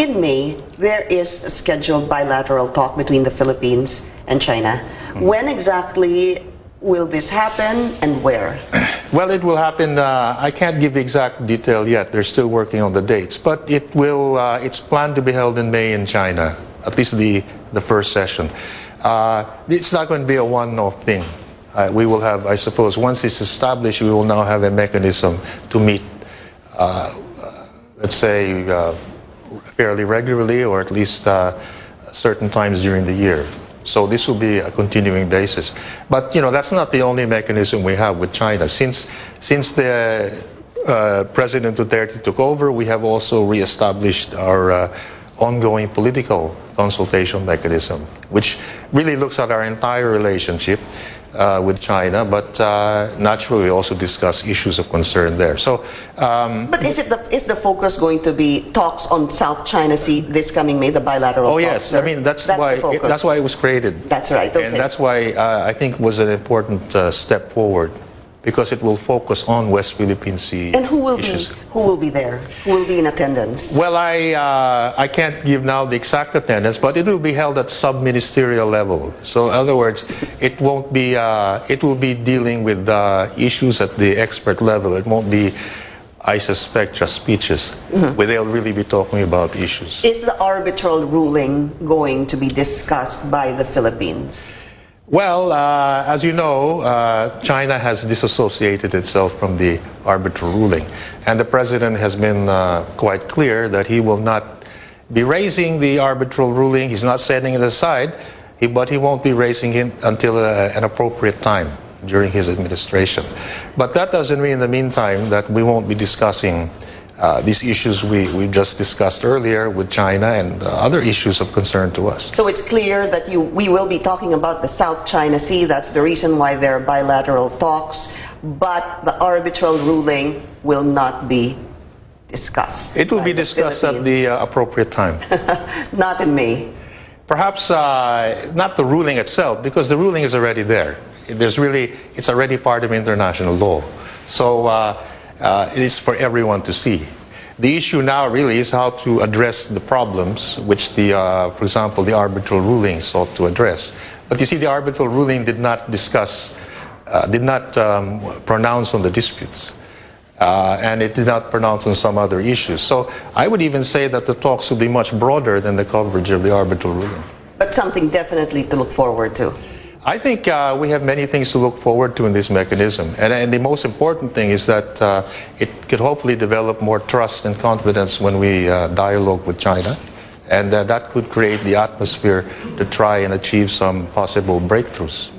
In May, there is a scheduled bilateral talk between the Philippines and China. When exactly will this happen and where? Well, it will happen. I can't give the exact detail yet. They're still working on the dates, but it will. It's planned to be held in May in China, at least the first session. It's not going to be a one-off thing. We will have, I suppose, once it's established, we will now have a mechanism to meet, let's say, fairly regularly, or at least certain times during the year. So this will be a continuing basis. But that's not the only mechanism we have with China. Since the President Duterte took over, we have also reestablished our ongoing political consultation mechanism, which really looks at our entire relationship with China, but naturally we also discuss issues of concern there. So, but is the focus going to be talks on South China Sea this coming May, the bilateral? Oh talks, yes, sir? I mean that's why it was created. That's right. Okay. And that's why I think it was an important step forward, because it will focus on West Philippine Sea and who will issues. Who will be there? Who will be in attendance? Well, I can't give now the exact attendance, but it will be held at sub-ministerial level. So, in other words, it won't be. It will be dealing with issues at the expert level. It won't be, I suspect, just speeches, where they'll really be talking about issues. Is the arbitral ruling going to be discussed by the Philippines? Well, as you know, China has disassociated itself from the arbitral ruling, and the president has been quite clear that he will not be raising the arbitral ruling. He's not setting it aside, but he won't be raising it until an appropriate time during his administration. But that doesn't mean in the meantime that we won't be discussing these issues we just discussed earlier with China and other issues of concern to us. So it's clear that we will be talking about the South China Sea. That's the reason why there are bilateral talks. But the arbitral ruling will not be discussed. It will be discussed at the appropriate time. Not in May. Perhaps not the ruling itself, because the ruling is already there. It's already part of international law. So it is for everyone to see. The issue now really is how to address the problems which for example, the arbitral ruling sought to address. But you see, the arbitral ruling did not pronounce on the disputes. And it did not pronounce on some other issues. So I would even say that the talks will be much broader than the coverage of the arbitral ruling. But something definitely to look forward to. I think we have many things to look forward to in this mechanism. And the most important thing is that it could hopefully develop more trust and confidence when we dialogue with China. And that could create the atmosphere to try and achieve some possible breakthroughs.